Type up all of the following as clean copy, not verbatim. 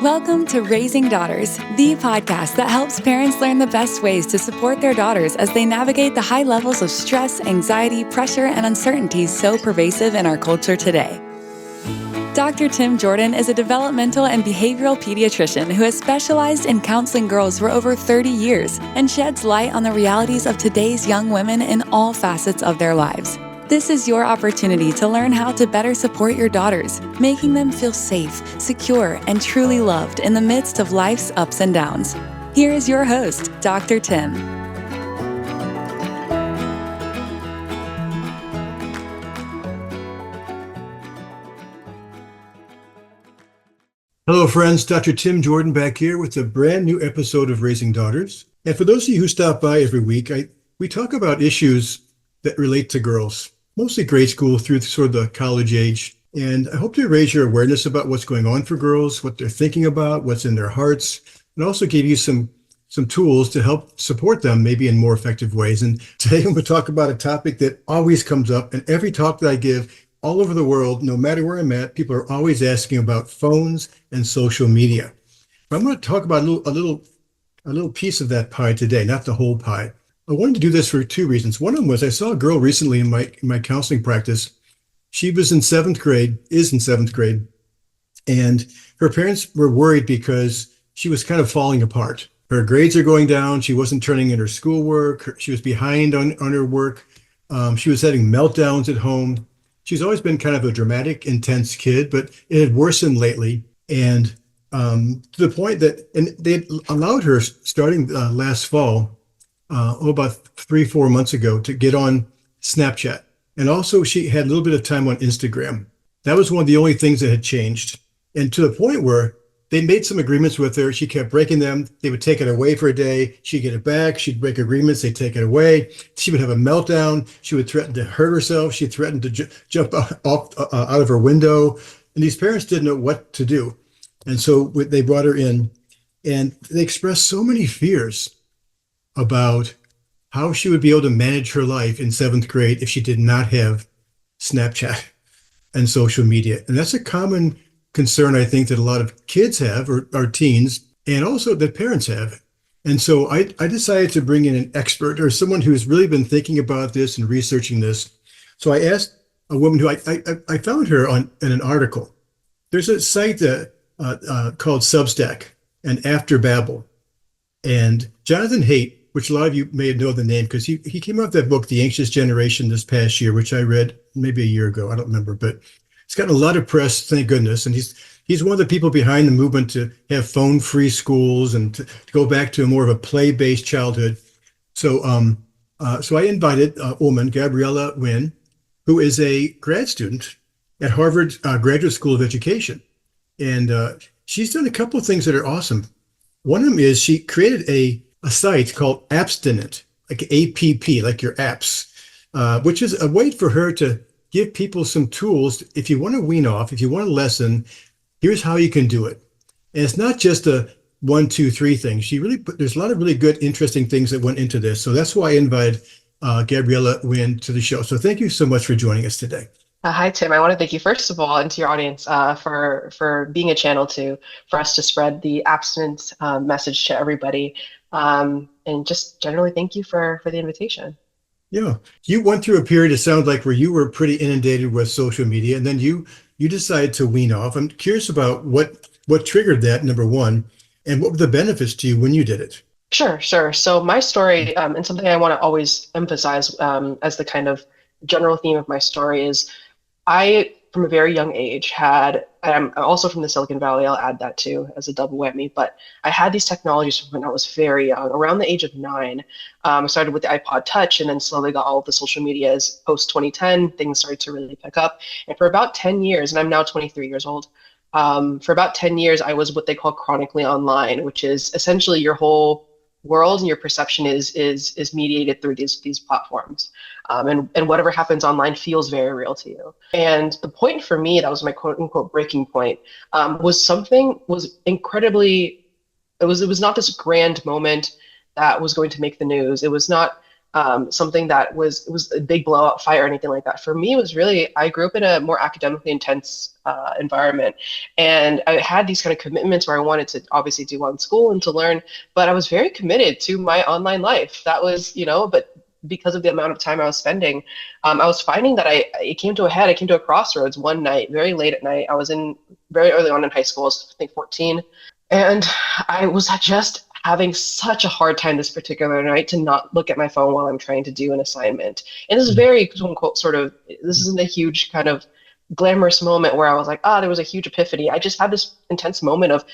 Welcome to Raising Daughters, the podcast that helps parents learn the best ways to support their daughters as they navigate the high levels of stress, anxiety, pressure, and uncertainty so pervasive in our culture today. Dr. Tim Jordan is a developmental and behavioral pediatrician who has specialized in counseling girls for over 30 years and sheds light on the realities of today's young women in all facets of their lives. This is your opportunity to learn how to better support your daughters, making them feel safe, secure, and truly loved in the midst of life's ups and downs. Here is your host, Dr. Tim. Hello friends, Dr. Tim Jordan back here with a brand new episode of Raising Daughters. And for those of you who stop by every week, we talk about issues that relate to girls, mostly grade school through sort of the college age. And I hope to raise your awareness about what's going on for girls, what they're thinking about, what's in their hearts, and also give you some tools to help support them maybe in more effective ways. And today I'm going to talk about a topic that always comes up in every talk that I give all over the world. No matter where I'm at, people are always asking about phones and social media. But I'm going to talk about a little piece of that pie today, not the whole pie. I wanted to do this for two reasons. One of them was I saw a girl recently in my counseling practice. She was in seventh grade, and her parents were worried because she was kind of falling apart. Her grades are going down. She wasn't turning in her schoolwork. She was behind on her work. She was having meltdowns at home. She's always been kind of a dramatic, intense kid, but it had worsened lately. And to the point that, and they allowed her starting last fall, about 3-4 months ago, to get on Snapchat. And also she had a little bit of time on Instagram. That was one of the only things that had changed. And to the point where they made some agreements with her. She kept breaking them. They would take it away for a day. She'd get it back. She'd break agreements. They'd take it away. She would have a meltdown. She would threaten to hurt herself. She threatened to jump out of her window. And these parents didn't know what to do. And so they brought her in, and they expressed so many fears about how she would be able to manage her life in seventh grade if she did not have Snapchat and social media. And that's a common concern, I think, that a lot of kids have, or teens, and also that parents have. And so I decided to bring in an expert or someone who's really been thinking about this and researching this. So I asked a woman who I found her in an article. There's a site called Substack and After Babel. And Jonathan Haidt, which a lot of you may know the name because he came out with that book, The Anxious Generation, this past year, which I read maybe a year ago. I don't remember, but it's gotten a lot of press, thank goodness. And he's one of the people behind the movement to have phone-free schools and to go back to more of a play-based childhood. So I invited a woman, Gabriela Wean, who is a grad student at Harvard Graduate School of Education. And she's done a couple of things that are awesome. One of them is she created a site called Abstinent, like APP, like your apps, which is a way for her to give people some tools. If you want to wean off, if you want to lessen, here's how you can do it. And it's not just a 1, 2, 3 thing. There's a lot of really good, interesting things that went into this. So that's why I invited Gabriela Nguyen to the show. So thank you so much for joining us today. Hi, Tim. I want to thank you, first of all, and to your audience for being a channel for us to spread the abstinence message to everybody. And just generally, thank you for the invitation. Yeah. You went through a period, it sounds like, where you were pretty inundated with social media, and then you decided to wean off. I'm curious about what triggered that, number one, and what were the benefits to you when you did it? Sure. So my story, and something I want to always emphasize as the kind of general theme of my story is I, from a very young age, I'm also from the Silicon Valley, I'll add that too as a double whammy, but I had these technologies when I was very young, around the age of 9. I started with the iPod Touch and then slowly got all of the social medias. Post 2010, things started to really pick up. And for about 10 years, and I'm now 23 years old, for about 10 years, I was what they call chronically online, which is essentially your whole world and your perception is mediated through these platforms. And whatever happens online feels very real to you. And the point for me, that was my quote unquote breaking point, was incredibly, it was not this grand moment that was going to make the news. It was not something that was a big blowout fight or anything like that. For me, it was really, I grew up in a more academically intense environment, and I had these kind of commitments where I wanted to obviously do well in school and to learn, but I was very committed to my online life. That was, but because of the amount of time I was spending, I was finding that it came to a head. I came to a crossroads one night, very late at night. I was in very early on in high school, I was, I think 14, and I was just having such a hard time this particular night to not look at my phone while I'm trying to do an assignment. And this is very, quote unquote, this isn't a huge kind of glamorous moment where I was like, there was a huge epiphany. I just had this intense moment of,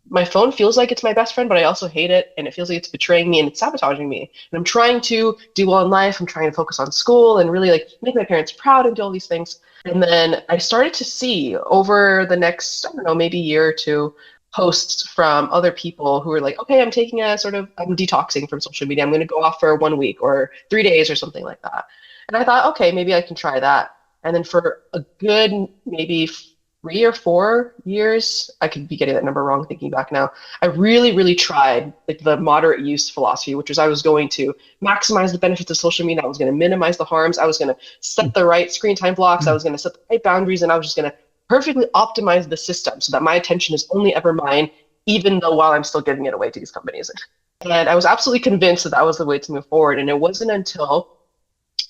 my phone feels like it's my best friend, but I also hate it, and it feels like it's betraying me and it's sabotaging me. And I'm trying to do well in life. I'm trying to focus on school and really make my parents proud and do all these things. And then I started to see over the next, I don't know, maybe year or two, posts from other people who were like, okay, I'm detoxing from social media. I'm going to go off for 1 week or 3 days or something like that. And I thought, okay, maybe I can try that. And then for a good maybe 3 or 4 years, I could be getting that number wrong thinking back now, I really, really tried the moderate use philosophy, which was I was going to maximize the benefits of social media. I was going to minimize the harms. I was going to set the right screen time blocks. I was going to set the right boundaries, and I was just going to perfectly optimize the system so that my attention is only ever mine, even though while I'm still giving it away to these companies. And I was absolutely convinced that that was the way to move forward. And it wasn't until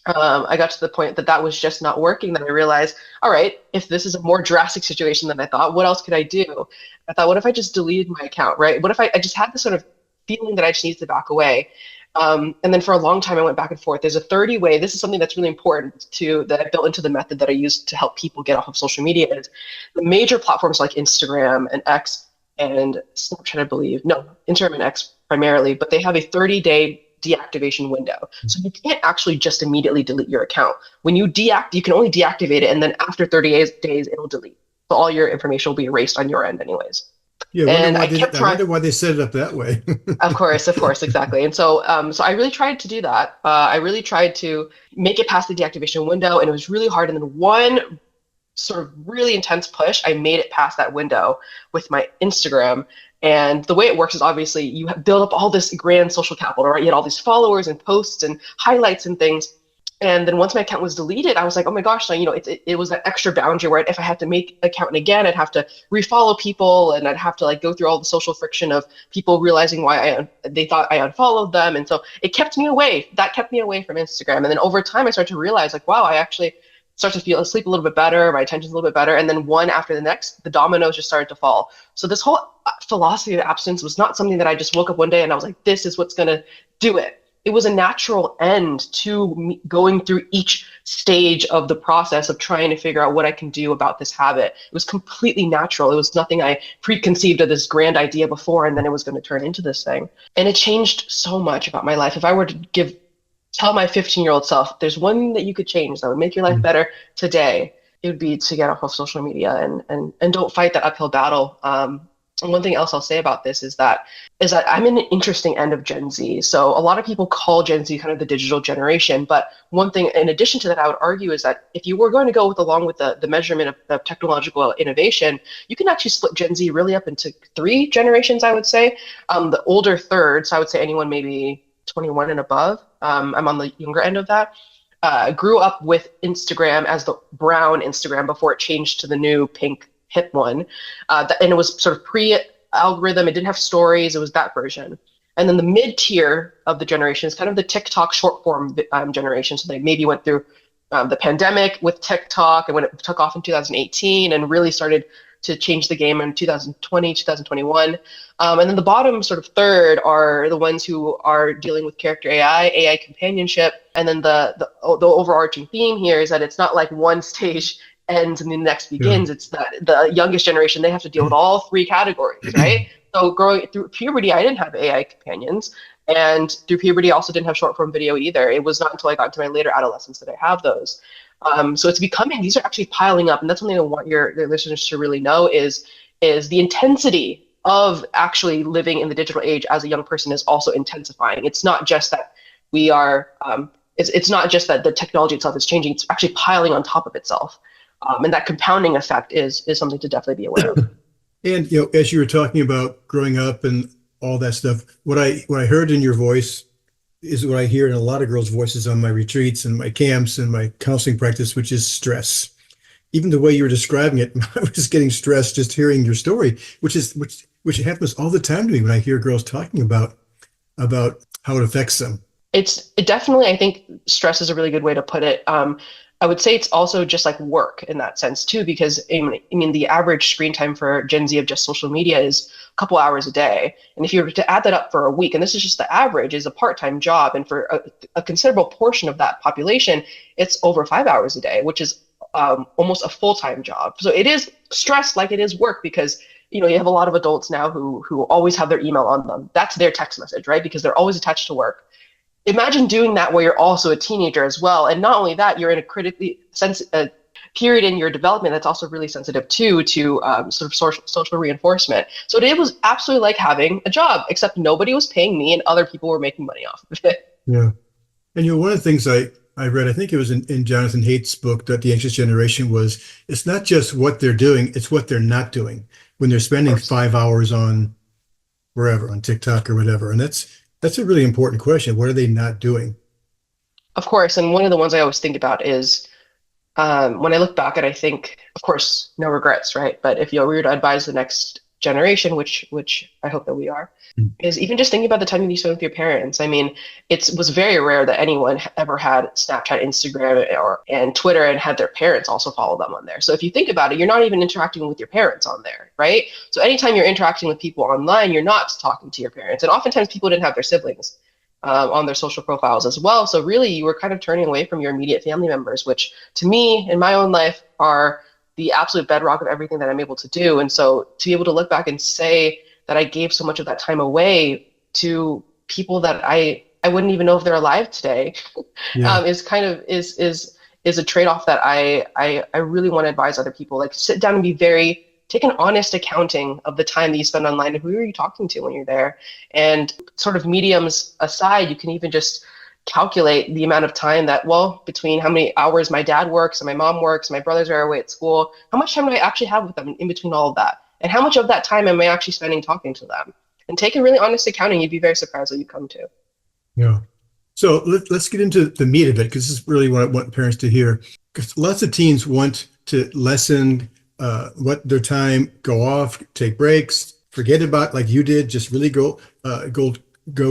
I got to the point that was just not working that I realized, all right, if this is a more drastic situation than I thought, what else could I do? I thought, what if I just deleted my account, right? What if I just had this sort of feeling that I just needed to back away? And then for a long time, I went back and forth. There's a 30-way. This is something that's really important that I built into the method that I use to help people get off of social media. Is the major platforms like Instagram and X and Snapchat, I believe. No, Instagram and X primarily, but they have a 30-day deactivation window. So you can't actually just immediately delete your account. When you you can only deactivate it, and then after 30 days, it'll delete. So all your information will be erased on your end anyways. Yeah, I wonder why they set it up that way. Of course, exactly. And so I really tried to do that. I really tried to make it past the deactivation window, and it was really hard. And then one sort of really intense push, I made it past that window with my Instagram. And the way it works is obviously you build up all this grand social capital, right? You had all these followers and posts and highlights and things. And then once my account was deleted, I was like, oh my gosh, it was that extra boundary where if I had to make an account again, I'd have to refollow people, and I'd have to go through all the social friction of people realizing why they thought I unfollowed them. And so it kept me away. That kept me away from Instagram. And then over time, I started to realize wow, I actually start to sleep a little bit better. My attention's a little bit better. And then one after the next, the dominoes just started to fall. So this whole philosophy of abstinence was not something that I just woke up one day and I was like, this is what's going to do it. It was a natural end to me going through each stage of the process of trying to figure out what I can do about this habit. It was completely natural. It was nothing I preconceived of this grand idea before, and then it was going to turn into this thing. And it changed so much about my life. If I were to tell my 15-year-old self, there's one thing that you could change that would make your life better today, it would be to get off of social media and don't fight that uphill battle. And one thing else I'll say about this is that I'm in an interesting end of Gen Z. So a lot of people call Gen Z kind of the digital generation. But one thing in addition to that, I would argue is that if you were going to go along with the measurement of technological innovation, you can actually split Gen Z really up into 3 generations, I would say. The older third, so I would say anyone maybe 21 and above, I'm on the younger end of that, grew up with Instagram as the brown Instagram before it changed to the new pink hip one. And it was sort of pre-algorithm. It didn't have stories. It was that version. And then the mid-tier of the generation is kind of the TikTok short form generation. So they maybe went through the pandemic with TikTok, and when it took off in 2018 and really started to change the game in 2020, 2021. And then the bottom sort of third are the ones who are dealing with character AI companionship. And then the overarching theme here is that it's not like one stage ends and the next begins. Yeah. It's that the youngest generation, they have to deal with all 3 categories, right? So growing through puberty, I didn't have AI companions. And through puberty, I also didn't have short form video either. It was not until I got into my later adolescence that I have those. So it's becoming, these are actually piling up. And that's something I want your listeners to really know is the intensity of actually living in the digital age as a young person is also intensifying. It's not just that we are, it's not just that the technology itself is changing, it's actually piling on top of itself. And that compounding effect is something to definitely be aware of. And as you were talking about growing up and all that stuff, what I heard in your voice is what I hear in a lot of girls' voices on my retreats and my camps and my counseling practice, which is stress. Even the way you were describing it, I was getting stressed just hearing your story, which happens all the time to me when I hear girls talking about how it affects them. It definitely, I think stress is a really good way to put it. I would say it's also just like work in that sense too, because I mean, the average screen time for Gen Z of just social media is a couple hours a day. And if you were to add that up for a week, and this is just the average, is a part-time job. And for a considerable portion of that population, it's over 5 hours a day, which is almost a full-time job. So it is stress like it is work, because you have a lot of adults now who always have their email on them. That's their text message, right? Because they're always attached to work. Imagine doing that while you're also a teenager as well. And not only that, you're in a critically sensitive period in your development that's also really sensitive to sort of social reinforcement. So it was absolutely like having a job, except nobody was paying me and other people were making money off of it. Yeah. And one of the things I read, I think it was in Jonathan Haidt's book, that the anxious generation was, it's not just what they're doing, it's what they're not doing when they're spending 5 hours on wherever, on TikTok or whatever. And that's a really important question. What are they not doing? Of course. And one of the ones I always think about is when I look back at, I think, of course, no regrets, right? But if you were to advise the next generation, which I hope that we are, is even just thinking about the time you spent with your parents. I mean, it was very rare that anyone ever had Snapchat, Instagram, and Twitter and had their parents also follow them on there. So if you think about it, you're not even interacting with your parents on there, right? So anytime you're interacting with people online, you're not talking to your parents. And oftentimes people didn't have their siblings on their social profiles as well. So really, you were kind of turning away from your immediate family members, which to me, in my own life, are the absolute bedrock of everything that I'm able to do. And so to be able to look back and say that I gave so much of that time away to people that I wouldn't even know if they're alive today, Yeah. is kind of is a trade-off that I really want to advise other people. Like, sit down and take an honest accounting of the time that you spend online and who are you talking to when you're there. And sort of mediums aside, you can even just calculate the amount of time that, well, between how many hours my dad works and my mom works, my brothers are away at school, how much time do I actually have with them in between all of that? And how much of that time am I actually spending talking to them? And take a really honest accounting. You'd be very surprised what you come to. Yeah. So let's get into the meat of it, because this is really what I want parents to hear. Because lots of teens want to lessen what their time, go off, take breaks, forget about, like you did, just really go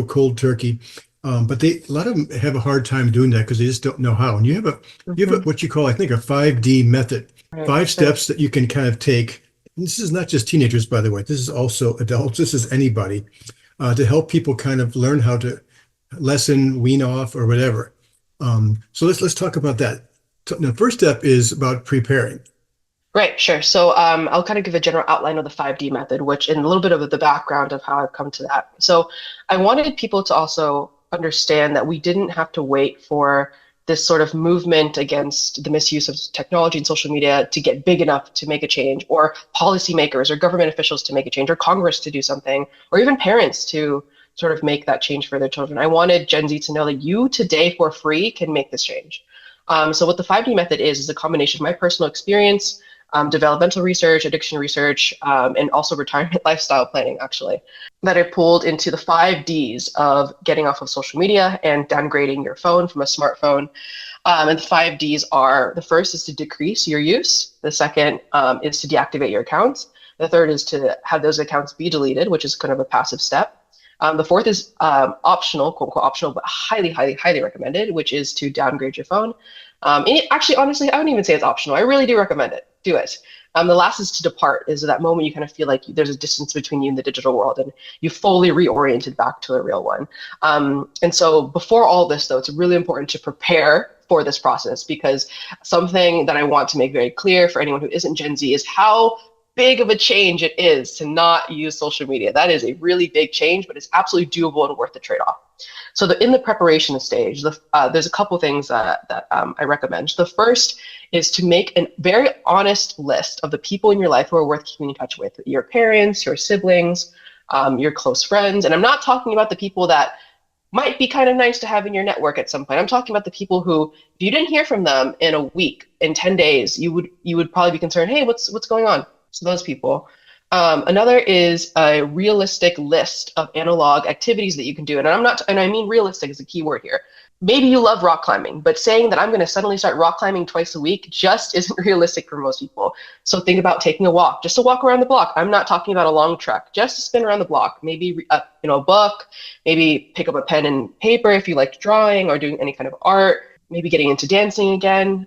cold turkey. But a lot of them have a hard time doing that because they just don't know how. And you have what you call, I think, a 5D method, Right. five steps that you can kind of take. And this is not just teenagers, by the way. This is also adults. This is anybody, to help people kind of learn how to lessen, wean off, or whatever. So let's talk about that. The first step is about preparing. Right, sure. So I'll kind of give a general outline of the 5D method, which, and a little bit of the background of how I've come to that. So I wanted people to also understand that we didn't have to wait for this sort of movement against the misuse of technology and social media to get big enough to make a change, or policymakers or government officials to make a change, or Congress to do something, or even parents to sort of make that change for their children. I wanted Gen Z to know that you today for free can make this change. So what the 5D method is a combination of my personal experience, developmental research, addiction research, and also retirement lifestyle planning, actually, that I pulled into the 5Ds of getting off of social media and downgrading your phone from a smartphone. And the 5Ds are, the first is to decrease your use. The second is to deactivate your accounts. The third is to have those accounts be deleted, which is kind of a passive step. The fourth is optional, quote unquote optional, but highly, highly, highly recommended, which is to downgrade your phone. And actually, honestly, I wouldn't even say it's optional. I really do recommend it. Do it. The last is to depart, is that moment you kind of feel like there's a distance between you and the digital world, and you fully reoriented back to a real one. And so before all this, though, it's really important to prepare for this process, because something that I want to make very clear for anyone who isn't Gen Z is how big of a change it is to not use social media. That is a really big change, but it's absolutely doable and worth the trade-off. So in the preparation stage, there's a couple things that I recommend. The first is to make a very honest list of the people in your life who are worth keeping in touch with: your parents, your siblings, your close friends. And I'm not talking about the people that might be kind of nice to have in your network at some point. I'm talking about the people who, if you didn't hear from them in a week, in 10 days, you would probably be concerned, hey, what's going on? So those people. Another is a realistic list of analog activities that you can do. And I mean realistic is a key word here. Maybe you love rock climbing, but saying that I'm going to suddenly start rock climbing twice a week just isn't realistic for most people. So think about taking a walk, just to walk around the block. I'm not talking about a long trek, just to spin around the block. Maybe a book, maybe pick up a pen and paper if you like drawing or doing any kind of art. Maybe getting into dancing again,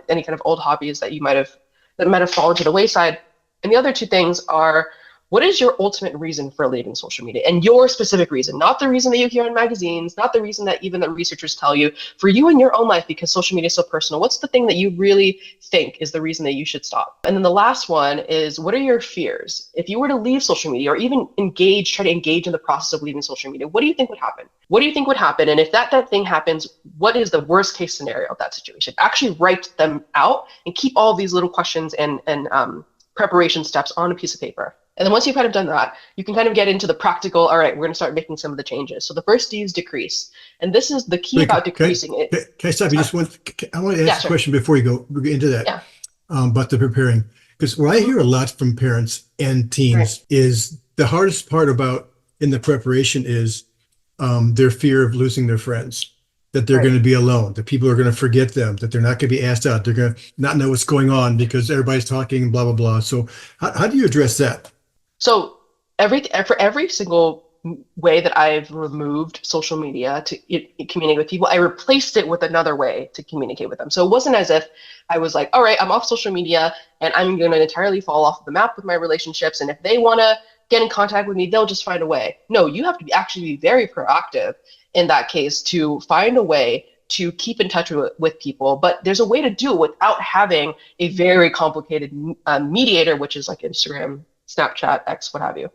any kind of old hobbies that might have fallen to the wayside. And the other two things are, what is your ultimate reason for leaving social media? And your specific reason, not the reason that you hear in magazines, not the reason that even the researchers tell you, for you in your own life, because social media is so personal. What's the thing that you really think is the reason that you should stop? And then the last one is, what are your fears? If you were to leave social media or even try to engage in the process of leaving social media, what do you think would happen? What do you think would happen? And if that thing happens, what is the worst case scenario of that situation? Actually write them out and keep all these little questions and preparation steps on a piece of paper. And then once you've kind of done that, you can kind of get into the practical, all right, we're going to start making some of the changes. So the first D is decrease. And this is the key about decreasing it. Can I stop you just one? I want to ask a question before you get into that, about the preparing. Because what I hear a lot from parents and teens is the hardest part in the preparation is their fear of losing their friends, that they're going to be alone, that people are going to forget them, that they're not going to be asked out, they're going to not know what's going on because everybody's talking, blah, blah, blah. So how do you address that? So for every single way that I've removed social media to communicate with people, I replaced it with another way to communicate with them. So it wasn't as if I was like, all right, I'm off social media and I'm going to entirely fall off the map with my relationships. And if they want to get in contact with me, they'll just find a way. No, you have to actually be very proactive in that case to find a way to keep in touch with people. But there's a way to do it without having a very complicated mediator, which is like Instagram, Snapchat, X, what have you.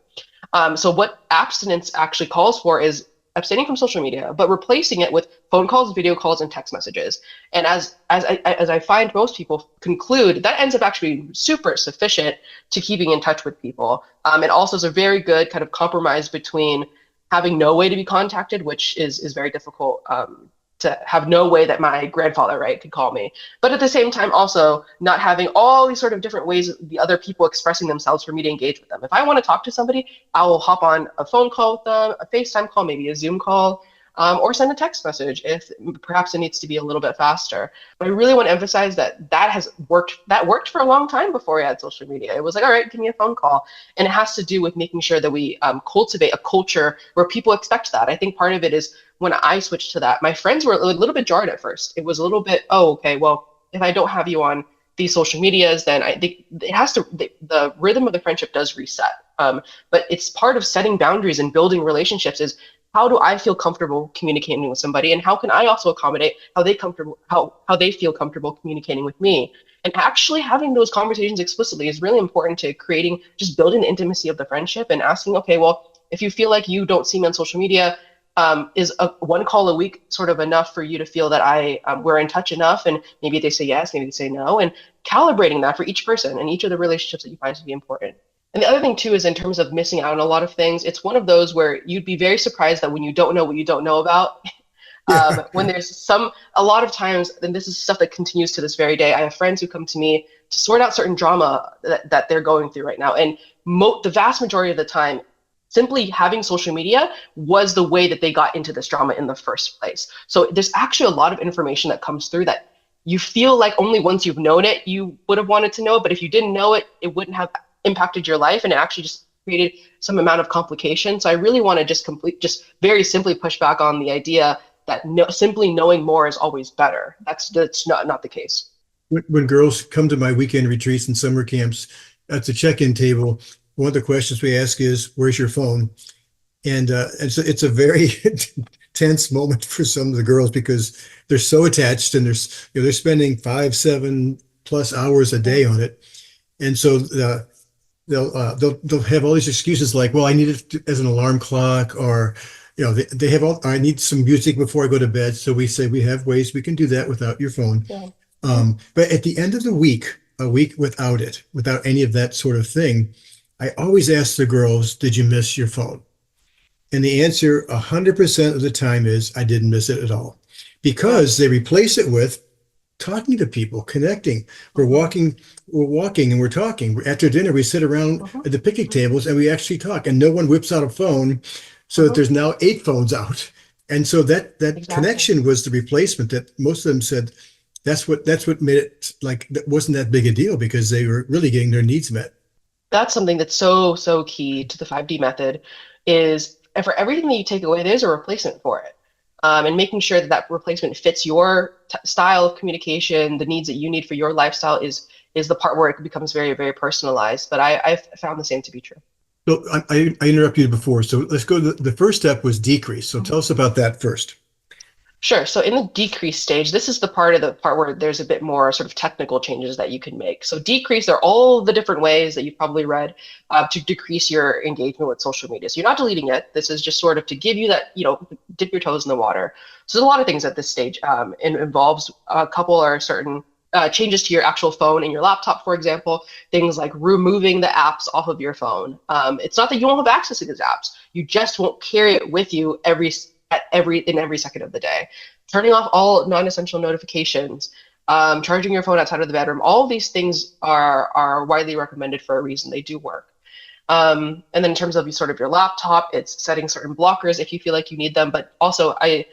So what abstinence actually calls for is abstaining from social media, but replacing it with phone calls, video calls, and text messages. And as I find most people conclude, that ends up actually being super sufficient to keeping in touch with people. It also is a very good kind of compromise between having no way to be contacted, which is very difficult, to have no way that my grandfather, could call me. But at the same time, also not having all these sort of different ways of the other people expressing themselves for me to engage with them. If I want to talk to somebody, I will hop on a phone call with them, a FaceTime call, maybe a Zoom call, or send a text message if perhaps it needs to be a little bit faster. But I really want to emphasize that worked for a long time before I had social media. It was like, all right, give me a phone call. And it has to do with making sure that we cultivate a culture where people expect that. I think part of it is when I switched to that, my friends were a little bit jarred at first. It was a little bit, oh, okay, well, if I don't have you on these social medias, then the rhythm of the friendship does reset. But it's part of setting boundaries and building relationships is, how do I feel comfortable communicating with somebody, and how can I also accommodate how they feel comfortable communicating with me? And actually having those conversations explicitly is really important to building the intimacy of the friendship and asking, okay, well, if you feel like you don't see me on social media, is one call a week sort of enough for you to feel that we're in touch enough? And maybe they say yes, maybe they say no, and calibrating that for each person and each of the relationships that you find to be important. And the other thing too is in terms of missing out on a lot of things, it's one of those where you'd be very surprised that when you don't know what you don't know about, when there's a lot of times, and this is stuff that continues to this very day, I have friends who come to me to sort out certain drama that they're going through right now. And the vast majority of the time, simply having social media was the way that they got into this drama in the first place. So there's actually a lot of information that comes through that you feel like only once you've known it, you would have wanted to know. But if you didn't know it, it wouldn't have impacted your life, and it actually just created some amount of complication. So I really want to just very simply push back on the idea that simply knowing more is always better. That's not the case. When girls come to my weekend retreats and summer camps, at the check-in table, one of the questions we ask is, where's your phone? And so it's a very tense moment for some of the girls because they're so attached, and they're spending 5-7+ hours a day on it. And so they'll have all these excuses like, well, I need it as an alarm clock, or they have I need some music before I go to bed. So we say we have ways we can do that without your phone. Yeah. But at the end of the week, a week without any of that sort of thing, I always ask the girls, did you miss your phone? And the answer 100% of the time is, I didn't miss it at all, because they replace it with, talking to people, connecting. We're walking and we're talking. After dinner, we sit around at the picnic tables and we actually talk, and no one whips out a phone, so that there's now 8 phones out. And so that Exactly. connection was the replacement that most of them said that's what made it like that wasn't that big a deal because they were really getting their needs met. That's something that's so, so key to the 5D method is for everything that you take away, there's a replacement for it. And making sure that that replacement fits your style of communication, the needs that you need for your lifestyle is the part where it becomes very, very personalized. But I've found the same to be true. So I interrupted you before. So let's go. The first step was decrease. So tell us about that first. Sure. So in the decrease stage, this is the part where there's a bit more sort of technical changes that you can make. So decrease are all the different ways that you've probably read to decrease your engagement with social media. So you're not deleting it. This is just sort of to give you that, dip your toes in the water. So there's a lot of things at this stage. It involves a couple or certain changes to your actual phone and your laptop, for example, things like removing the apps off of your phone. It's not that you won't have access to these apps. You just won't carry it with you in every second of the day. Turning off all non-essential notifications, charging your phone outside of the bedroom. All of these things are widely recommended for a reason. They do work. And then in terms of sort of your laptop, it's setting certain blockers if you feel like you need them. But also, I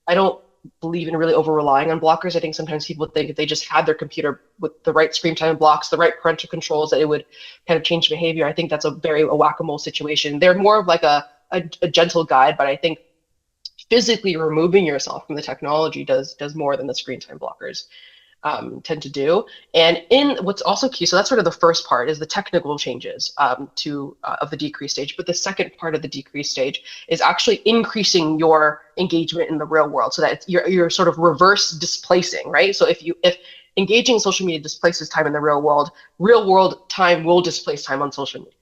don't believe in really over relying on blockers. I think sometimes people think if they just had their computer with the right screen time blocks, the right parental controls, that it would kind of change behavior. I think that's a whack-a-mole situation. They're more of like a gentle guide, but I think physically removing yourself from the technology does more than the screen time blockers tend to do. And in what's also key, so that's sort of the first part is the technical changes of the decrease stage. But the second part of the decrease stage is actually increasing your engagement in the real world, so that you're sort of reverse displacing, right? So if engaging in social media displaces time in the real world time will displace time on social media.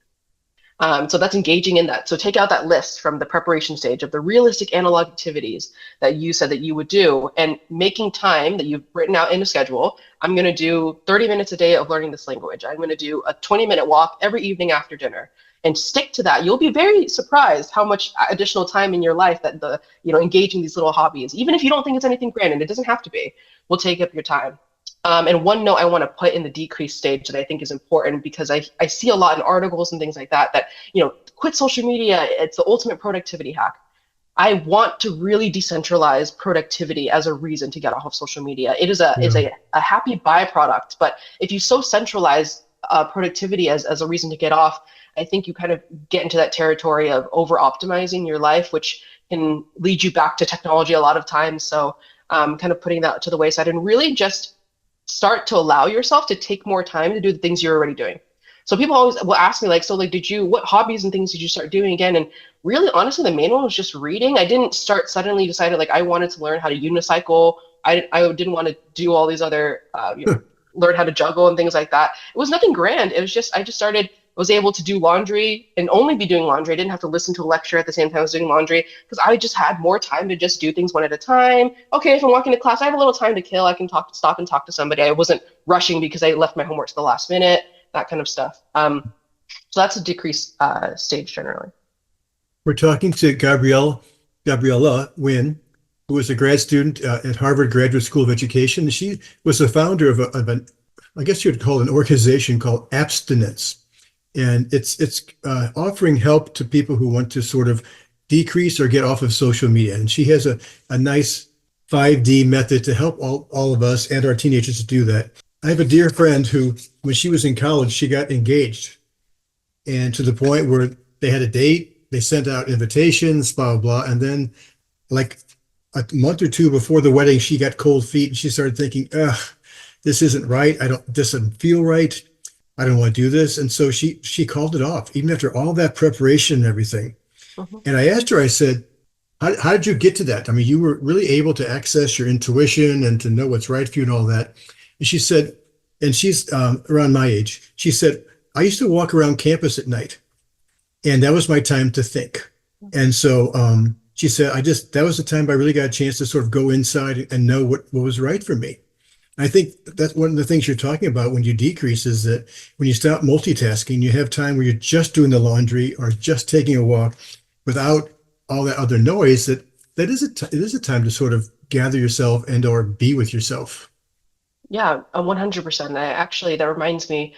So that's engaging in that. So take out that list from the preparation stage of the realistic analog activities that you said that you would do, and making time that you've written out in a schedule. I'm going to do 30 minutes a day of learning this language. I'm going to do a 20-minute walk every evening after dinner, and stick to that. You'll be very surprised how much additional time in your life that engaging these little hobbies, even if you don't think it's anything grand, and it doesn't have to be, will take up your time. And one note I want to put in the decrease stage that I think is important, because I see a lot in articles and things like that, quit social media, it's the ultimate productivity hack. I want to really decentralize productivity as a reason to get off of social media. It is a happy byproduct, but if you so centralize productivity as a reason to get off, I think you kind of get into that territory of over optimizing your life, which can lead you back to technology a lot of times. So kind of putting that to the wayside and really just start to allow yourself to take more time to do the things you're already doing. So people always will ask me what hobbies and things did you start doing again? And really, honestly, the main one was just reading. I didn't start suddenly decided I wanted to learn how to unicycle. I didn't want to do all these other, learn how to juggle and things like that. It was nothing grand. It was just, was able to do laundry and only be doing laundry. I didn't have to listen to a lecture at the same time I was doing laundry, because I just had more time to just do things one at a time. Okay, if I'm walking to class, I have a little time to kill. I can stop and talk to somebody. I wasn't rushing because I left my homework to the last minute, that kind of stuff. So that's a decrease stage generally. We're talking to Gabriela Nguyen, who was a grad student at Harvard Graduate School of Education. She was the founder of an, I guess you'd call it an organization called Abstinence. And it's offering help to people who want to sort of decrease or get off of social media. And she has a nice 5D method to help all of us and our teenagers to do that. I have a dear friend who, when she was in college, she got engaged. And to the point where they had a date, they sent out invitations, blah, blah, blah. And then like a month or two before the wedding, she got cold feet and she started thinking, this isn't right. This doesn't feel right. I don't want to do this. And so she called it off, even after all that preparation and everything. And I asked her, I said, how did you get to that? I mean, you were really able to access your intuition and to know what's right for you and all that. And she said, and she's around my age, she said, I used to walk around campus at night, and that was my time to think. And so she said, that was the time I really got a chance to sort of go inside and know what was right for me. I think that's one of the things you're talking about when you decrease, is that when you stop multitasking, you have time where you're just doing the laundry or just taking a walk without all that other noise. It is a time to sort of gather yourself and or be with yourself. Yeah, 100%. Actually, that reminds me,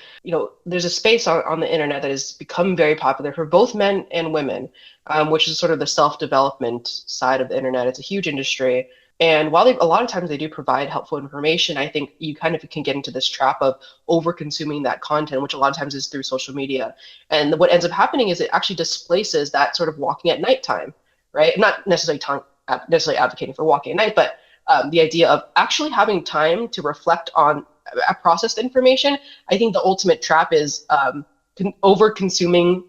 there's a space on the internet that has become very popular for both men and women, which is sort of the self-development side of the internet. It's a huge industry. And while a lot of times they do provide helpful information, I think you kind of can get into this trap of over-consuming that content, which a lot of times is through social media. And what ends up happening is it actually displaces that sort of walking at nighttime, right? I'm not necessarily advocating for walking at night, but the idea of actually having time to reflect on processed information. I think the ultimate trap is over consuming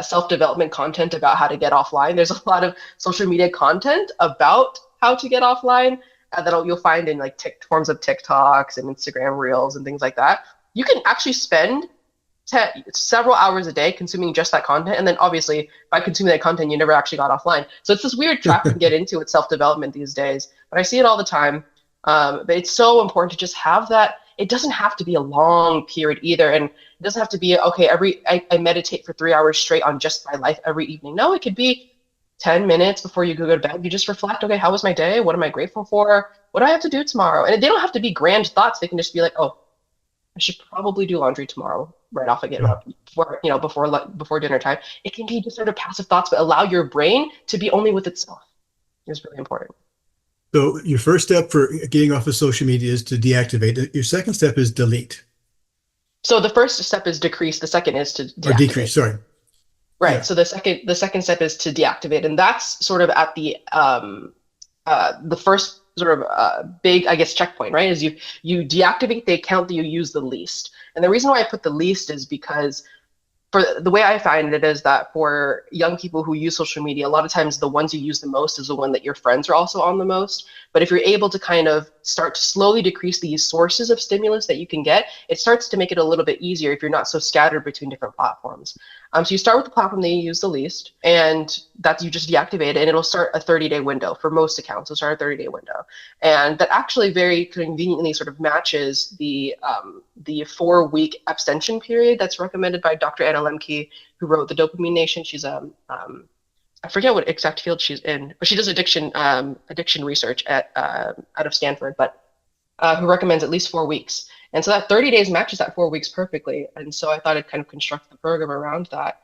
self-development content about how to get offline. There's a lot of social media content about how to get offline that you'll find in like forms of TikToks and Instagram Reels and things like that. You can actually spend several hours a day consuming just that content, and then obviously by consuming that content you never actually got offline. So it's this weird trap to get into with self-development these days, but I see it all the time. But it's so important to just have that. It doesn't have to be a long period either, and it doesn't have to be okay I meditate for 3 hours straight on just my life every evening. No, it could be 10 minutes before you go to bed. You just reflect, okay, how was my day? What am I grateful for? What do I have to do tomorrow? And they don't have to be grand thoughts. They can just be like, oh, I should probably do laundry tomorrow, right off again, before dinner time. It can be just sort of passive thoughts, but allow your brain to be only with itself. It's really important. So your first step for getting off of social media is to deactivate. Your second step is delete. So the first step is decrease. The second is to deactivate. Or decrease, sorry. Right. Yeah. So the second step is to deactivate, and that's sort of at the first sort of big, I guess, checkpoint, right? Is you deactivate the account that you use the least. And the reason why I put the least is because for the way I find it is that for young people who use social media, a lot of times the ones you use the most is the one that your friends are also on the most. But if you're able to kind of start to slowly decrease these sources of stimulus that you can get, it starts to make it a little bit easier if you're not so scattered between different platforms. So you start with the platform that you use the least, and that you just deactivate it, and it'll start a 30-day window for most accounts. It'll start a 30-day window, and that actually very conveniently sort of matches the 4-week abstention period that's recommended by Dr. Anna Lemke, who wrote The Dopamine Nation. She's I forget what exact field she's in, but she does addiction research out of Stanford, but who recommends at least 4 weeks. And so that 30 days matches that 4 weeks perfectly. And so I thought I'd kind of construct the program around that.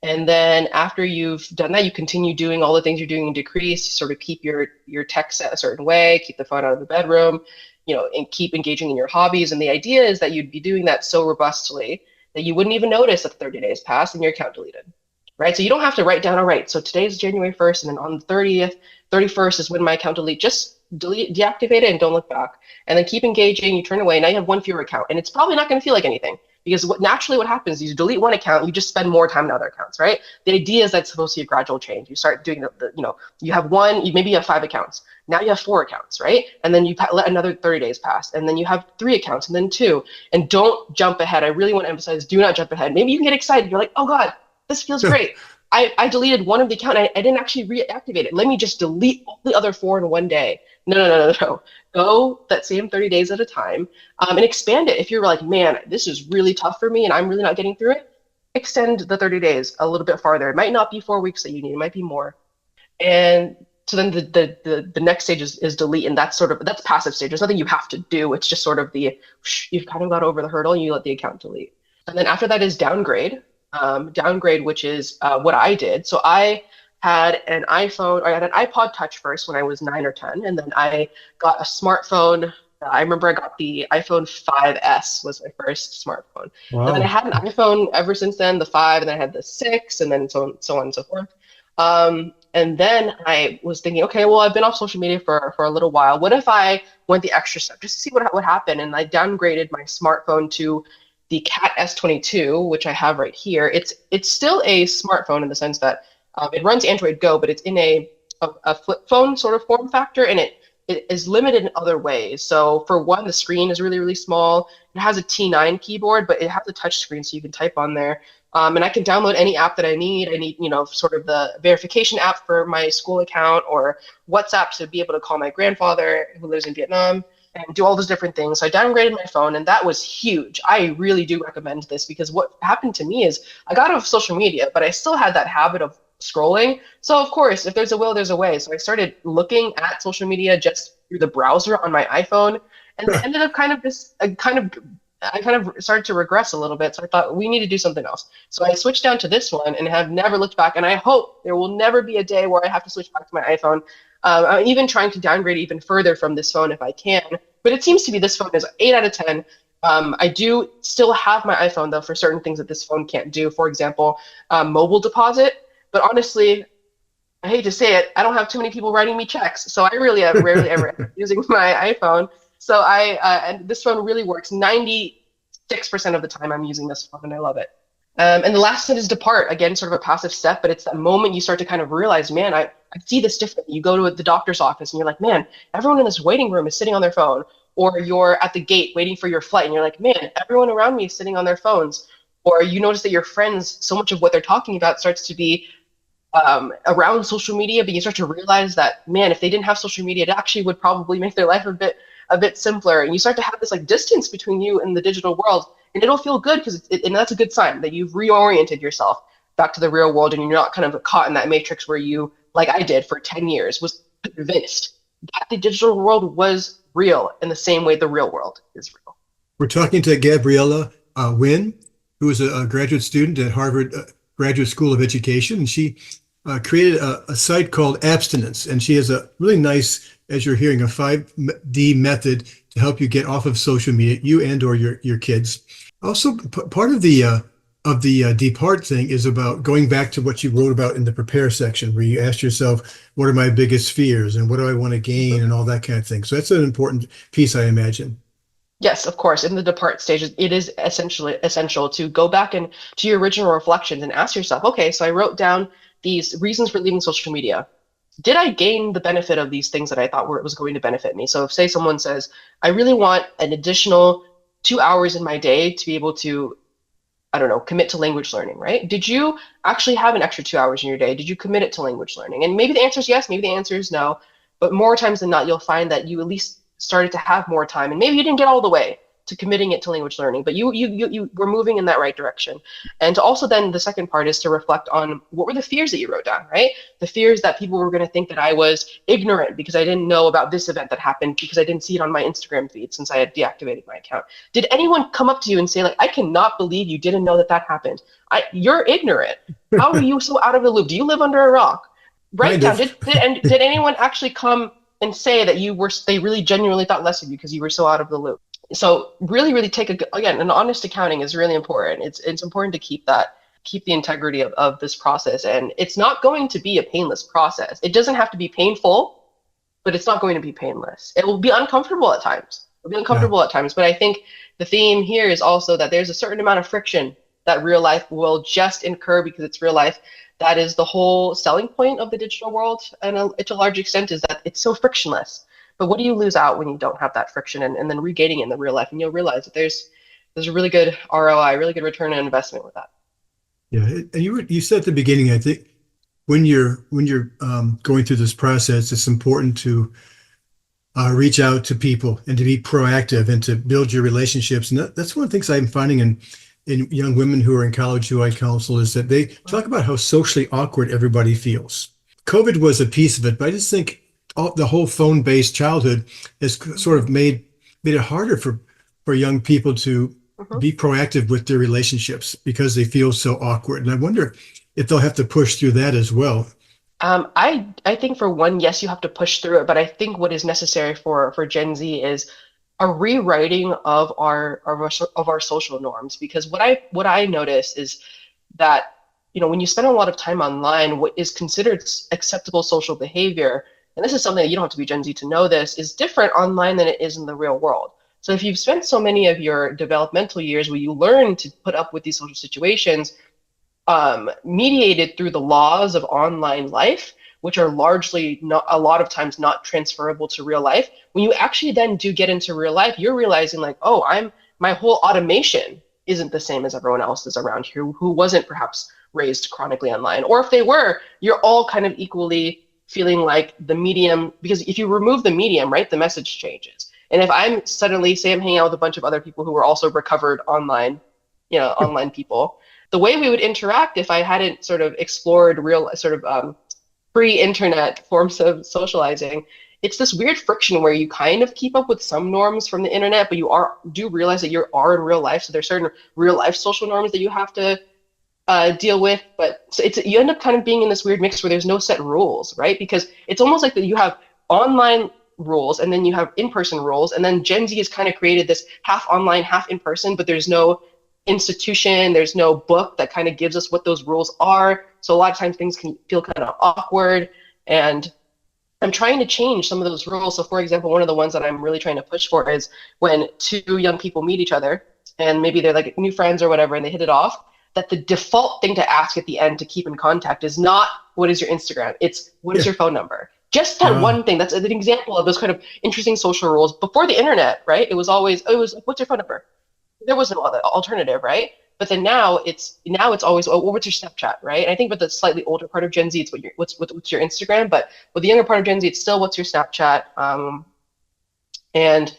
And then after you've done that, you continue doing all the things you're doing in decrease, sort of keep your tech set a certain way, keep the phone out of the bedroom, and keep engaging in your hobbies. And the idea is that you'd be doing that so robustly that you wouldn't even notice that 30 days passed and your account deleted, right? So you don't have to write down, all right, so today's January 1st, and then on the 31st is when my account delete. Just deactivate it and don't look back. And then keep engaging, you turn away, now you have one fewer account. And it's probably not going to feel like anything, because naturally what happens is you delete one account, you just spend more time in other accounts, right? The idea is that it's supposed to be a gradual change. You start doing you have maybe you have 5 accounts. Now you have 4 accounts, right? And then you let another 30 days pass, and then you have 3 accounts, and then 2. And don't jump ahead. I really want to emphasize, do not jump ahead. Maybe you can get excited. You're like, oh God, this feels great. I deleted one of the account. I didn't actually reactivate it. Let me just delete all the other 4 in one day. No. Go that same 30 days at a time, and expand it. If you're like, man, this is really tough for me and I'm really not getting through it, extend the 30 days a little bit farther. It might not be 4 weeks that you need. It might be more. And so then the next stage is delete, and that's passive stage. There's nothing you have to do. It's just sort of you've kind of got over the hurdle and you let the account delete. And then after that is downgrade. Downgrade, which is what I did. So I had an iPod Touch first when I was 9 or 10, and then I got a smartphone. I remember I got the iPhone 5S was my first smartphone. Wow. And then I had an iPhone ever since then, the 5, and then I had the 6, and then so on and so forth. And then I was thinking, okay, well, I've been off social media for a little while. What if I went the extra step just to see what happened? And I downgraded my smartphone to the Cat S22, which I have right here. It's still a smartphone in the sense that it runs Android Go, but it's in a flip phone sort of form factor, and it is limited in other ways. So for one, the screen is really, really small. It has a T9 keyboard, but it has a touch screen, so you can type on there. And I can download any app that I need. I need, sort of the verification app for my school account, or WhatsApp to be able to call my grandfather who lives in Vietnam, and do all those different things. So I downgraded my phone, and that was huge. I really do recommend this, because what happened to me is I got off social media, but I still had that habit of scrolling. So of course, if there's a will, there's a way. So I started looking at social media just through the browser on my iPhone, And it ended up I kind of started to regress a little bit. So I thought we need to do something else. So I switched down to this one and have never looked back. And I hope there will never be a day where I have to switch back to my iPhone. I'm even trying to downgrade even further from this phone if I can. But it seems to be this phone is 8 out of 10. I do still have my iPhone, though, for certain things that this phone can't do. For example, mobile deposit. But honestly, I hate to say it, I don't have too many people writing me checks. So I really am rarely ever end up using my iPhone. So and this phone really works 96% of the time I'm using this phone, and I love it. And the last one is depart. Again, sort of a passive step, but it's that moment you start to kind of realize, man, I see this differently. You go to the doctor's office and you're like, man, everyone in this waiting room is sitting on their phone. Or you're at the gate waiting for your flight and you're like, man, everyone around me is sitting on their phones. Or you notice that your friends, so much of what they're talking about starts to be around social media, but you start to realize that, man, if they didn't have social media, it actually would probably make their life a bit simpler. And you start to have this like distance between you and the digital world, and it'll feel good because and that's a good sign that you've reoriented yourself back to the real world, and you're not kind of caught in that matrix where you, like I did for 10 years, was convinced that the digital world was real in the same way the real world is real. We're talking to Gabriela Nguyen, who is a graduate student at Harvard Graduate School of Education, and she created a site called Abstinence, and she has a really nice, as you're hearing, a 5D method to help you get off of social media, you and or your kids. Also, part of the depart thing is about going back to what you wrote about in the prepare section, where you asked yourself, what are my biggest fears and what do I want to gain and all that kind of thing. So that's an important piece, I imagine. Yes, of course. In the depart stages, it is essentially essential to go back and to your original reflections and ask yourself, okay, so I wrote down these reasons for leaving social media. Did I gain the benefit of these things that I thought was going to benefit me? So if, say, someone says, I really want an additional 2 hours in my day to be able to, I don't know, commit to language learning, right? Did you actually have an extra 2 hours in your day? Did you commit it to language learning? And maybe the answer is yes, maybe the answer is no. But more times than not, you'll find that you at least started to have more time, and maybe you didn't get all the way to committing it to language learning, but you were moving in that right direction. And also then the second part is to reflect on what were the fears that you wrote down, right? The fears that people were going to think that I was ignorant because I didn't know about this event that happened because I didn't see it on my Instagram feed since I had deactivated my account. Did anyone come up to you and say, like, I cannot believe you didn't know that happened? You're ignorant. How are you so out of the loop? Do you live under a rock? Write down. Did anyone actually come and say that they really genuinely thought less of you because you were so out of the loop? So really take an honest accounting is really important. It's important to keep the integrity of this process. And it's not going to be a painless process. It doesn't have to be painful, but it's not going to be painless. It will be uncomfortable at times. But I think the theme here is also that there's a certain amount of friction that real life will just incur because it's real life. That is the whole selling point of the digital world, and to a large extent is that it's so frictionless. But what do you lose out when you don't have that friction and then regaining it in the real life? And you'll realize that there's a really good ROI, really good return on investment with that. Yeah, and you said at the beginning, I think when you're going through this process, it's important to reach out to people and to be proactive and to build your relationships. And that's one of the things I'm finding in young women who are in college who I counsel is that they talk about how socially awkward everybody feels. COVID was a piece of it, but I just think the whole phone-based childhood has sort of made it harder for young people to be proactive with their relationships because they feel so awkward. And I wonder if they'll have to push through that as well. I think for one, yes, you have to push through it, but I think what is necessary for Gen Z is a rewriting of our social norms. Because what I notice is that, when you spend a lot of time online, what is considered acceptable social behavior, and this is something that you don't have to be Gen Z to know this, is different online than it is in the real world. So if you've spent so many of your developmental years where you learn to put up with these social situations, mediated through the laws of online life, which are largely not, a lot of times not transferable to real life, when you actually then do get into real life, you're realizing like, oh, my whole automation isn't the same as everyone else's around here who wasn't perhaps raised chronically online. Or if they were, you're all kind of equally feeling like the medium, because if you remove the medium, right, the message changes. And if I'm suddenly, say I'm hanging out with a bunch of other people who are also recovered online, online people, the way we would interact if I hadn't sort of explored real sort of pre-internet forms of socializing it's this weird friction where you kind of keep up with some norms from the internet, but do realize that you are in real life. So there's certain real life social norms that you have to deal with. But so you end up kind of being in this weird mix where there's no set rules, right? Because it's almost like that you have online rules and then you have in-person rules, and then Gen Z has kind of created this half online, half in-person, but there's no institution, there's no book that kind of gives us what those rules are. So a lot of times things can feel kind of awkward, and I'm trying to change some of those rules. So for example, one of the ones that I'm really trying to push for is when two young people meet each other and maybe they're like new friends or whatever and they hit it off, that the default thing to ask at the end to keep in contact is not what is your Instagram, it's what is your phone number. Just that one thing. That's an example of those kind of interesting social rules. Before the internet, right? It was what's your phone number? There was no other alternative, right? But then now it's always, oh, well, what's your Snapchat, right? And I think with the slightly older part of Gen Z, it's what's your Instagram. But with the younger part of Gen Z, it's still what's your Snapchat. And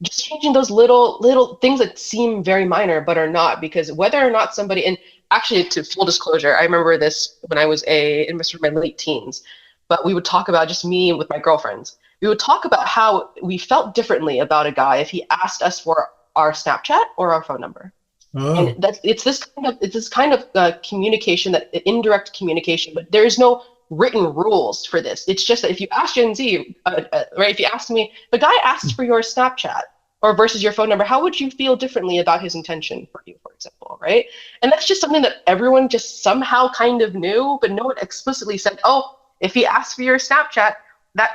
just changing those little things that seem very minor but are not, because whether or not somebody, and actually to full disclosure, I remember this when I was in my late teens, but we would talk about, just me with my girlfriends, we would talk about how we felt differently about a guy if he asked us for our Snapchat or our phone number. Oh. And it's this kind of communication, that indirect communication, but there's no written rules for this. It's just that if you ask Gen Z, right? If you ask me, the guy asked for your Snapchat or versus your phone number, how would you feel differently about his intention for you, for example, right? And that's just something that everyone just somehow kind of knew, but no one explicitly said, oh, if he asked for your Snapchat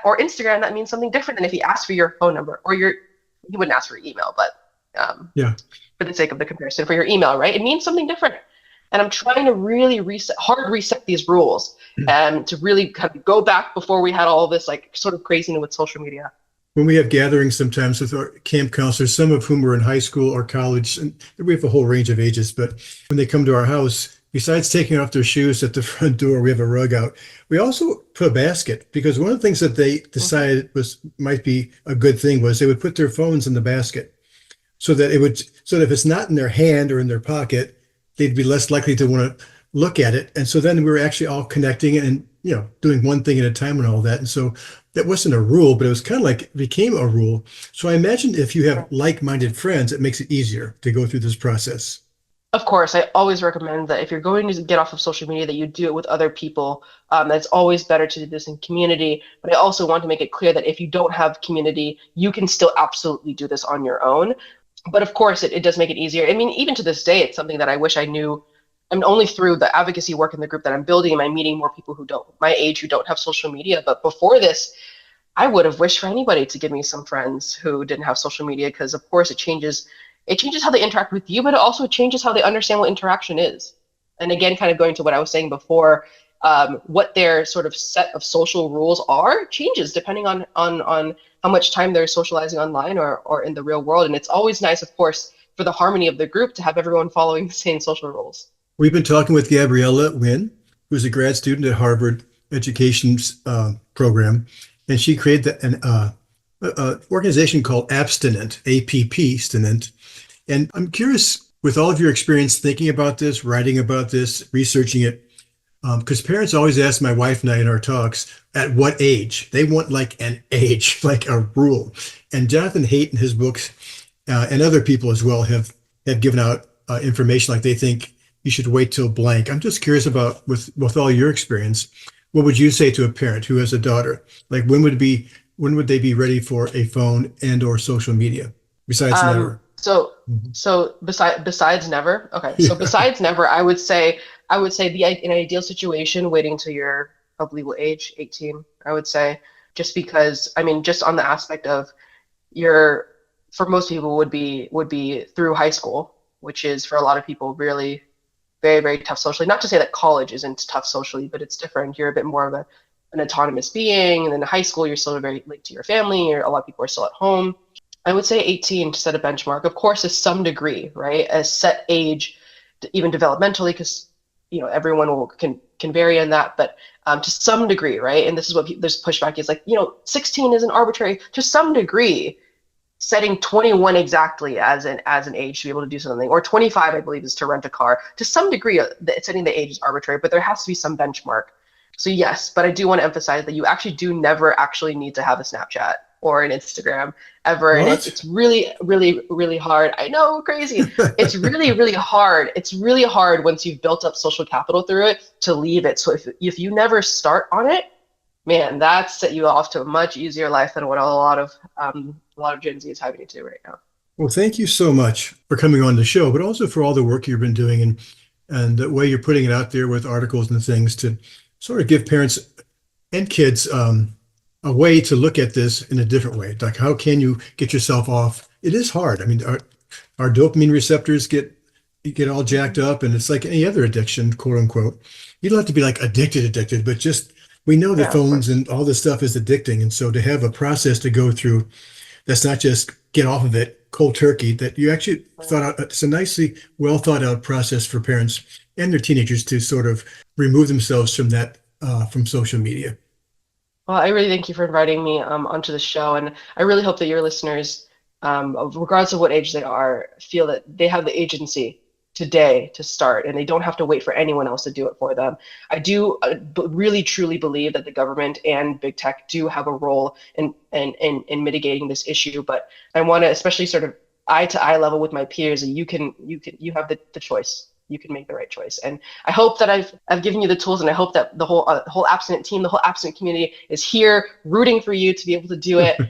or Instagram, that means something different than if he asked for your phone number or he wouldn't ask for your email, but for the sake of the comparison, for your email, right? It means something different. And I'm trying to really reset these rules and to really kind of go back before we had all this like sort of craziness with social media. When we have gatherings sometimes with our camp counselors, some of whom are in high school or college, and we have a whole range of ages, but when they come to our house, besides taking off their shoes at the front door, we have a rug out. We also put a basket, because one of the things that they decided might be a good thing was they would put their phones in the basket, so that if it's not in their hand or in their pocket, they'd be less likely to want to look at it. And so then we were actually all connecting and, doing one thing at a time and all that. And so that wasn't a rule, but it was kind of like it became a rule. So I imagine if you have like-minded friends, it makes it easier to go through this process. Of course, I always recommend that if you're going to get off of social media, that you do it with other people. That's always better to do this in community. But I also want to make it clear that if you don't have community, you can still absolutely do this on your own. But of course, it does make it easier. I mean, even to this day, it's something that I wish I knew. I mean, only through the advocacy work in the group that I'm building am I meeting more people my age who don't have social media. But before this, I would have wished for anybody to give me some friends who didn't have social media, because of course it changes how they interact with you, but it also changes how they understand what interaction is. And again, kind of going to what I was saying before, what their sort of set of social rules are changes depending on how much time they're socializing online or in the real world. And it's always nice, of course, for the harmony of the group to have everyone following the same social rules. We've been talking with Gabriela Wean, who's a grad student at Harvard Education's program, and she created an organization called Abstinent, APP, Stinent. And I'm curious, with all of your experience thinking about this, writing about this, researching it, because parents always ask my wife and I in our talks, at what age? They want like an age, like a rule. And Jonathan Haidt in his books, and other people as well, have given out information like they think you should wait till blank. I'm just curious about, with all your experience, what would you say to a parent who has a daughter? Like when would they be ready for a phone and or social media? Besides never. So besides never. Okay. So besides never, I would say in an ideal situation, waiting till you're of legal age, 18, I would say, just because, I mean, just on the aspect of for most people would be through high school, which is for a lot of people really very, very tough socially. Not to say that college isn't tough socially, but it's different. You're a bit more of an autonomous being. And then in high school, you're still very linked to your family, or a lot of people are still at home. I would say 18 to set a benchmark. Of course, to some degree, right? A set age, even developmentally, because everyone can vary in that, but to some degree, right? And this is what there's pushback is like, 16 isn't arbitrary. To some degree, setting 21 exactly as an age to be able to do something, or 25, I believe, is to rent a car. To some degree, setting the age is arbitrary, but there has to be some benchmark. So yes, but I do want to emphasize that you actually do never actually need to have a Snapchat or an Instagram ever. And What? it's really, really, really hard. I know, crazy. It's really, really hard. It's really hard once you've built up social capital through it to leave it. So if you never start on it, man, that's set you off to a much easier life than what a lot of Gen Z is having to do right now. Well, thank you so much for coming on the show, but also for all the work you've been doing and the way you're putting it out there with articles and things to sort of give parents and kids a way to look at this in a different way. Like, how can you get yourself off? It is hard. I mean, our dopamine receptors get all jacked up, and it's like any other addiction, quote unquote. You don't have to be like addicted, but just we know that phones and all this stuff is addicting. And so to have a process to go through that's not just get off of it cold turkey, that you actually thought out, it's a nicely well thought out process for parents and their teenagers to sort of remove themselves from that, from social media. Well, I really thank you for inviting me onto the show, and I really hope that your listeners, regardless of what age they are, feel that they have the agency today to start, and they don't have to wait for anyone else to do it for them. I do really truly believe that the government and big tech do have a role in mitigating this issue, but I want to especially sort of eye to eye level with my peers, and you have the choice. You can make the right choice. And I hope that I've given you the tools, and I hope that the whole abstinent team, the whole abstinent community is here rooting for you to be able to do it.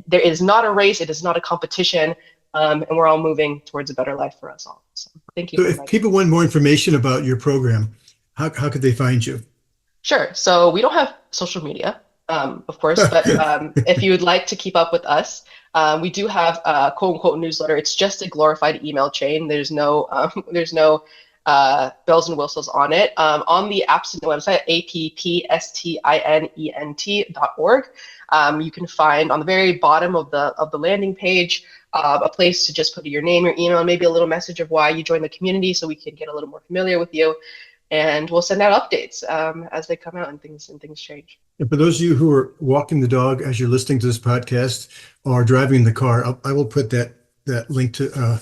There is not a race. It is not a competition. And we're all moving towards a better life for us all. So thank you. So if people want more information about your program, how could they find you? Sure. So we don't have social media, of course, but if you would like to keep up with us, we do have a quote unquote newsletter. It's just a glorified email chain. There's no bells and whistles on it. On the abstinent website, appstinent.org, you can find on the very bottom of the landing page a place to just put your name, your email, and maybe a little message of why you joined the community, so we can get a little more familiar with you. And we'll send out updates as they come out and things change. And for those of you who are walking the dog as you're listening to this podcast or driving in the car, I will put that link to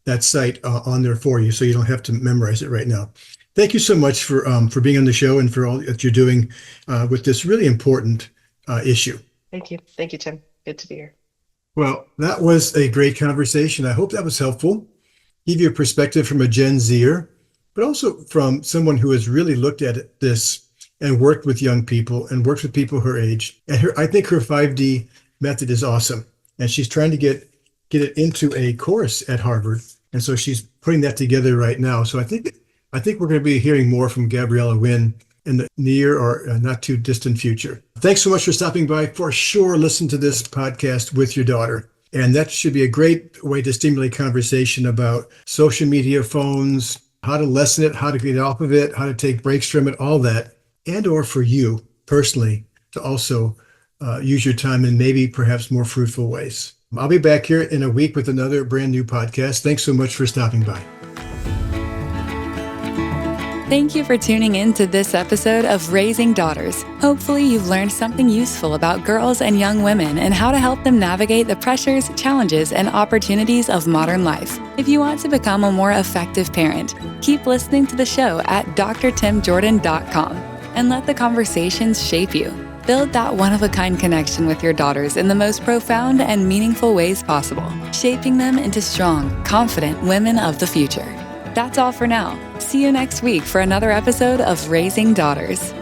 that site on there for you, so you don't have to memorize it right now. Thank you so much for being on the show and for all that you're doing with this really important issue. Thank you, Tim. Good to be here. Well, that was a great conversation. I hope that was helpful. Give you a perspective from a Gen Zer, but also from someone who has really looked at this and worked with young people and worked with people her age. And I think her 5D method is awesome. And she's trying to get it into a course at Harvard. And so she's putting that together right now. So I think we're going to be hearing more from Gabriela Wean in the near or not too distant future. Thanks so much for stopping by. For sure, listen to this podcast with your daughter. And that should be a great way to stimulate conversation about social media, phones, how to lessen it, how to get off of it, how to take breaks from it, all that. And or for you personally to also use your time in maybe perhaps more fruitful ways. I'll be back here in a week with another brand new podcast. Thanks so much for stopping by. Thank you for tuning in to this episode of Raising Daughters. Hopefully you've learned something useful about girls and young women and how to help them navigate the pressures, challenges, and opportunities of modern life. If you want to become a more effective parent, keep listening to the show at drtimjordan.com and let the conversations shape you. Build that one-of-a-kind connection with your daughters in the most profound and meaningful ways possible, shaping them into strong, confident women of the future. That's all for now. See you next week for another episode of Raising Daughters.